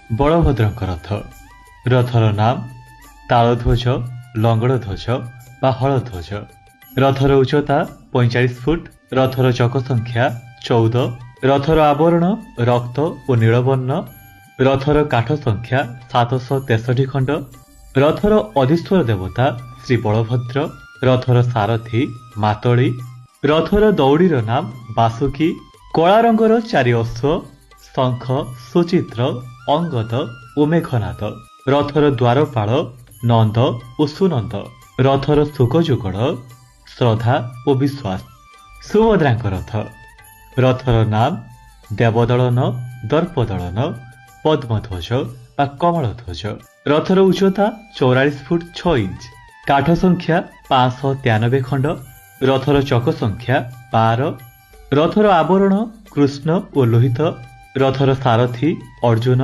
बलभद्रଙ୍କ रथ rather नाम तालध्वज लंगड़ध्वज बा हलध्वज। रथर उच्चता 45 फुट। रथर चक संख्या 14। रथर आवरण रक्त और नीलवर्ण। रथर काठ संख्या 763 खंड। रथर अधिश्वर देवता श्री बलभद्र। रथर सारथी मातली। रथर दौड़ीर नाम बासुकी। कला रंगर 4 अश्व शंख सुचित्र अंगद और मेघनाद। रथर द्वारपाल नंद और सुनंद। रथर शुकजुगड़ श्रद्धा और विश्वास। सुभद्रांक रथ रथर नाम देवदलन दर्पदलन पद्मध्वज बा कमलध्वज। रथर उच्चता 44 फुट 6 इंच। काठ संख्या 593 खंड। रथर चक संख्या 12। रथर आवरण कृष्ण और लोहित। रथर सारथी अर्जुन।